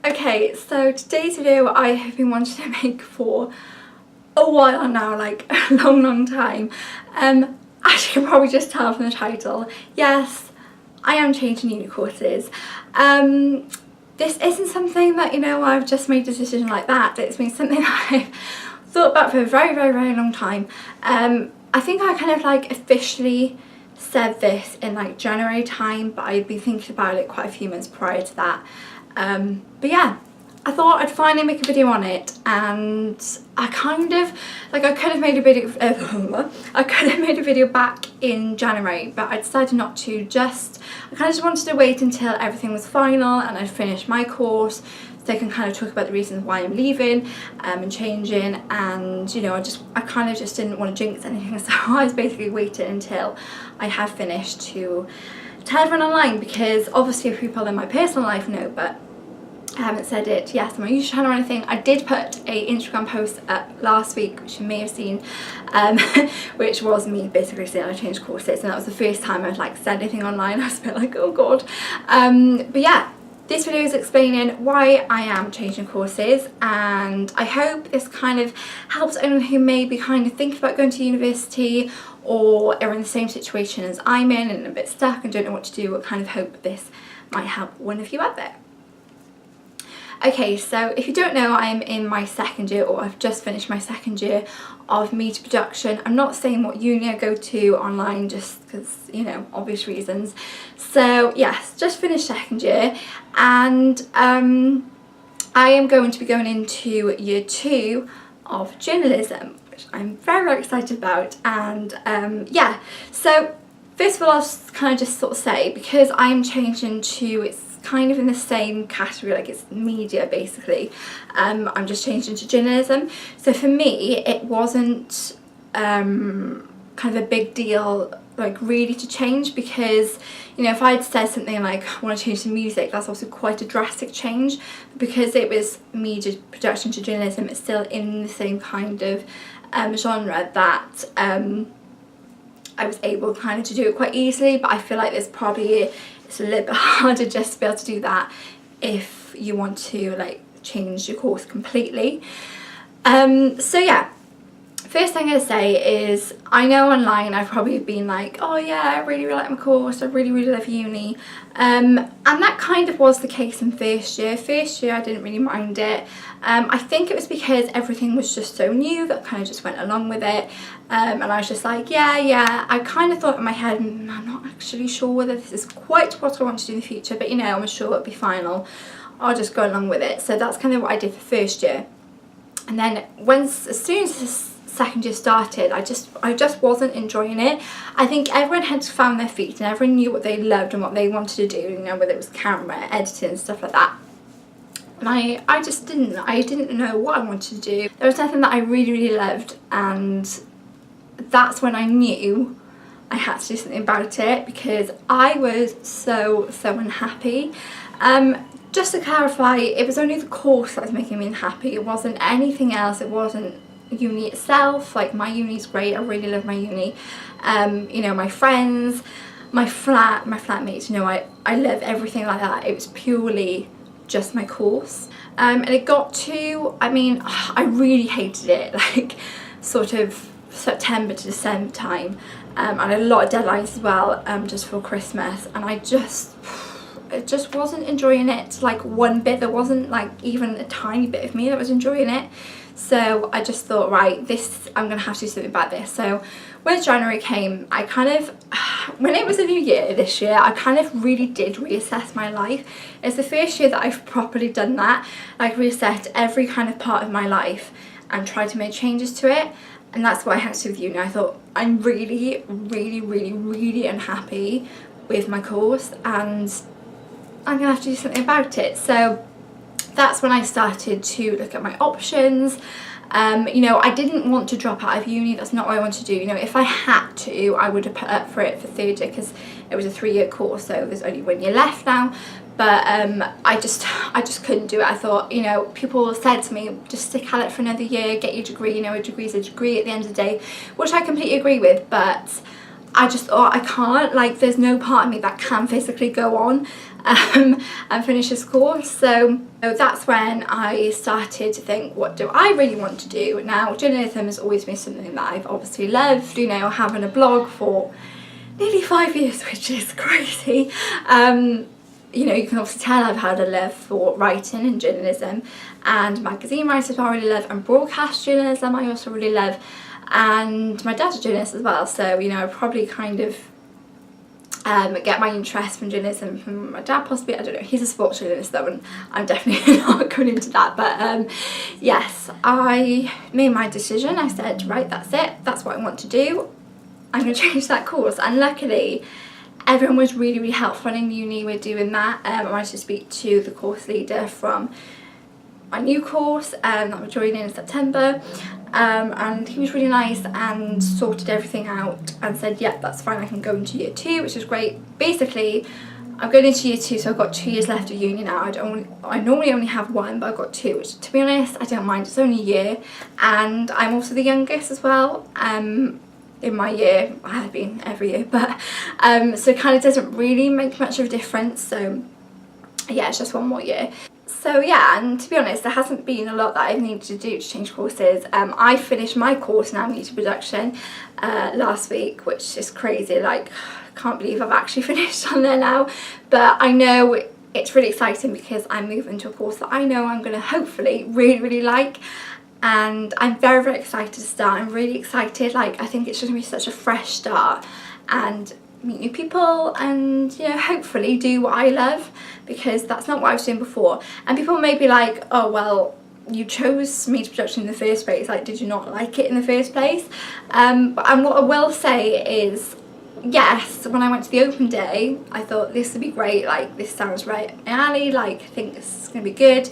Okay, so today's video I have been wanting to make for a while now, like a long time. As you can probably just tell from the title, yes, I am changing uni courses. This isn't something that, I've just made a decision like that. It's been something that I've thought about for a very long time. I think I kind of like officially said this in like January time, but I'd been thinking about it quite a few months prior to that. But yeah, I thought I'd finally make a video on it, and I could have made a video I could have made a video back in January, but I decided not to. I kind of just wanted to wait until everything was final and I'd finished my course, so I can kind of talk about the reasons why I'm leaving and changing, and I kind of just didn't want to jinx anything, so I was basically waiting until I have finished to tell everyone online, because obviously a few people in my personal life know, but I haven't said it yet on my YouTube channel or anything. I did put a Instagram post up last week, which you may have seen, which was me basically saying I changed courses, and that was the first time I'd like said anything online. I was a bit like, oh god. But yeah, this video is explaining why I am changing courses, and I hope this kind of helps anyone who may be kind of thinking about going to university or are in the same situation as I'm in and a bit stuck and don't know what to do. I kind of hope this might help one of you out there. Okay, so if you don't know, I'm in my second year, or I've just finished my second year of media production. I'm not saying what uni I go to online just because, obvious reasons. So yes, just finished second year, and I am going to be going into year 2 of journalism, which I'm very excited about. And yeah, so first of all, I'll just sort of say, because I'm changing to, it's kind of in the same category, like it's media basically. I'm just changing to journalism. So for me, it wasn't kind of a big deal, like really to change, because if I'd said something like I want to change to music, that's also quite a drastic change. Because it was media production to journalism, it's still in the same kind of genre that I was able kind of to do it quite easily. But I feel like it's a little bit harder just to be able to do that if you want to like change your course completely. So yeah, first thing I'm going to say is, I know online I've probably been like, oh yeah, I really like my course, I really love uni, and that kind of was the case in first year. First year I didn't really mind it. I think it was because everything was just so new that I kind of just went along with it, and I was just like, yeah, I kind of thought in my head, I'm not actually sure whether this is quite what I want to do in the future, but I'm sure it'll be final, I'll just go along with it. So that's kind of what I did for first year. And then as soon as this second year started, I just wasn't enjoying it. I think everyone had found their feet and everyone knew what they loved and what they wanted to do, whether it was camera, editing and stuff like that. And I just didn't know what I wanted to do. There was nothing that I really loved, and that's when I knew I had to do something about it, because I was so unhappy. Just to clarify, it was only the course that was making me unhappy. It wasn't anything else. It wasn't uni itself. Like, my uni's great, I really love my uni. My friends, my flatmates, I love everything like that. It was purely just my course. And it got to, I really hated it, like sort of September to December time. And a lot of deadlines as well, just for Christmas, and I just wasn't enjoying it like one bit. There wasn't like even a tiny bit of me that was enjoying it. So I just thought, right, I'm gonna have to do something about this. So when January came, when it was a new year this year, I kind of really did reassess my life. It's the first year that I've properly done that, like reset every kind of part of my life and tried to make changes to it. And that's what I had to do with uni. I thought, I'm really unhappy with my course, and I'm gonna have to do something about it. So that's when I started to look at my options. I didn't want to drop out of uni. That's not what I wanted to do. If I had to, I would have put up for it for third year, because it was a 3-year course, so there's only 1 year left now. But I just couldn't do it. I thought, people said to me, just stick at it for another year, get your degree. A degree is a degree at the end of the day, which I completely agree with. But I just thought I can't, like there's no part of me that can physically go on and finish this course. So that's when I started to think, what do I really want to do? Now, journalism has always been something that I've obviously loved, you know, having a blog for nearly 5 years, which is crazy. You know, you can obviously tell I've had a love for writing and journalism, and magazine writing I really love, and broadcast journalism I also really love, and my dad's a journalist as well, so you know I probably kind of get my interest from journalism from my dad possibly. I don't know, he's a sports journalist though, and I'm definitely not going into that, but yes, I made my decision. I said, right, that's it, that's what I want to do, I'm going to change that course. And luckily everyone was really, really helpful in uni with doing that. I managed to speak to the course leader from my new course that I'm joining in September, and he was really nice and sorted everything out and said, yeah, that's fine, I can go into year 2, which is great. Basically, I'm going into year 2, so I've got 2 years left of uni now. I normally only have 1, but I've got 2, which to be honest, I don't mind, it's only a year, and I'm also the youngest as well. In my year, I have been every year, but so it kind of doesn't really make much of a difference. So yeah, it's just 1 more year. So yeah, and to be honest, there hasn't been a lot that I've needed to do to change courses. I finished my course now, media production, last week, which is crazy. Like, I can't believe I've actually finished on there now. But I know it's really exciting because I'm moving to a course that I know I'm going to hopefully really, really like. And I'm very, very excited to start. I'm really excited. Like, I think it's just going to be such a fresh start and meet new people and, you know, hopefully do what I love, because that's not what I was doing before. And people may be like, oh, well, you chose media production in the first place. Like, did you not like it in the first place? And what I will say is, yes, when I went to the open day, I thought this would be great. Like, this sounds right up my alley. Like, I think this is going to be good.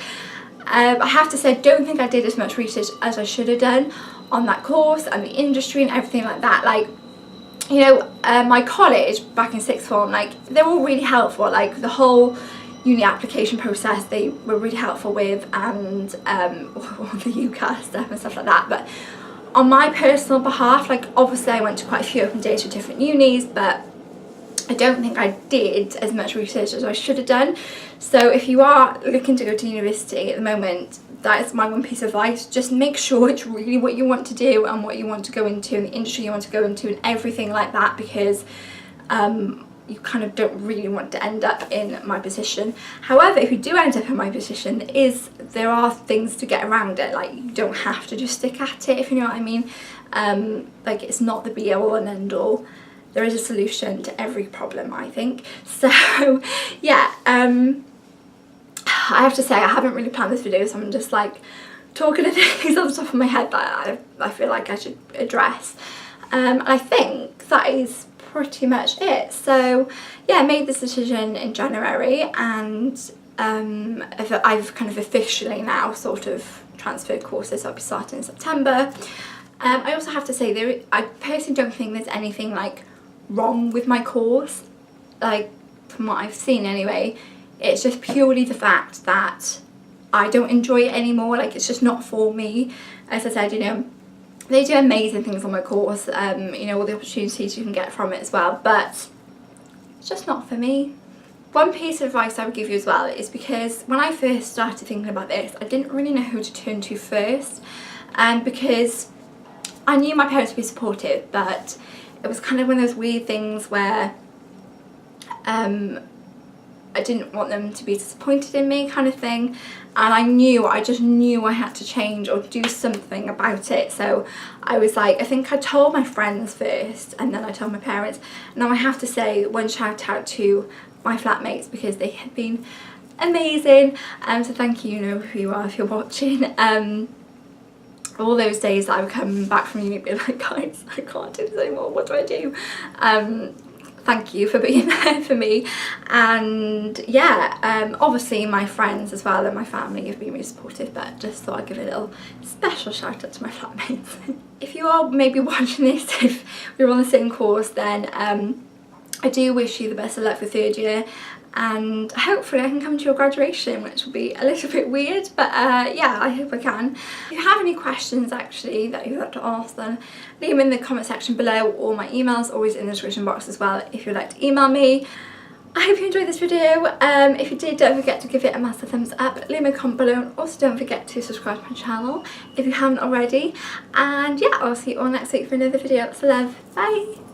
I have to say, I don't think I did as much research as I should have done on that course and the industry and everything like that. Like, you know, my college back in sixth form, like, they were all really helpful. Like, the whole uni application process, they were really helpful with, and all the UCAS stuff and stuff like that. But on my personal behalf, like, obviously I went to quite a few open days for different unis, but I don't think I did as much research as I should have done. So if you are looking to go to university at the moment, that is my one piece of advice. Just make sure it's really what you want to do and what you want to go into and the industry you want to go into and everything like that, because you kind of don't really want to end up in my position. However, if you do end up in my position, there are things to get around it. Like, you don't have to just stick at it, if you know what I mean. Like, it's not the be all and end all. There is a solution to every problem, I think. So yeah, I have to say I haven't really planned this video, so I'm just like talking of things off the top of my head that I feel like I should address. I think that is pretty much it. So yeah, I made this decision in January, and I've kind of officially now sort of transferred courses. I'll be starting in September. I also have to say, I personally don't think there's anything like wrong with my course, like from what I've seen anyway. It's just purely the fact that I don't enjoy it anymore. Like, it's just not for me. As I said, you know, they do amazing things on my course, you know, all the opportunities you can get from it as well, but it's just not for me. One piece of advice I would give you as well is, because when I first started thinking about this, I didn't really know who to turn to first, because I knew my parents would be supportive, but it was kind of one of those weird things where I didn't want them to be disappointed in me, kind of thing, and I just knew I had to change or do something about it. So I was like, I think I told my friends first and then I told my parents. Now I have to say one shout out to my flatmates, because they have been amazing, so thank you, you know who you are if you're watching. All those days that I would come back from uni and be like, guys, I can't do this anymore, what do I do? Thank you for being there for me. And yeah, obviously my friends as well and my family have been really supportive, but just thought I'd give a little special shout out to my flatmates. If you are maybe watching this, if we're on the same course, then I do wish you the best of luck for third year. and hopefully I can come to your graduation, which will be a little bit weird, but yeah, I hope I can. If you have any questions actually that you'd like to ask, then leave them in the comment section below, or my email's always in the description box as well if you'd like to email me. I hope you enjoyed this video. If you did, don't forget to give it a massive thumbs up, leave me a comment below, and also don't forget to subscribe to my channel if you haven't already. And yeah, I'll see you all next week for another video. So love, bye!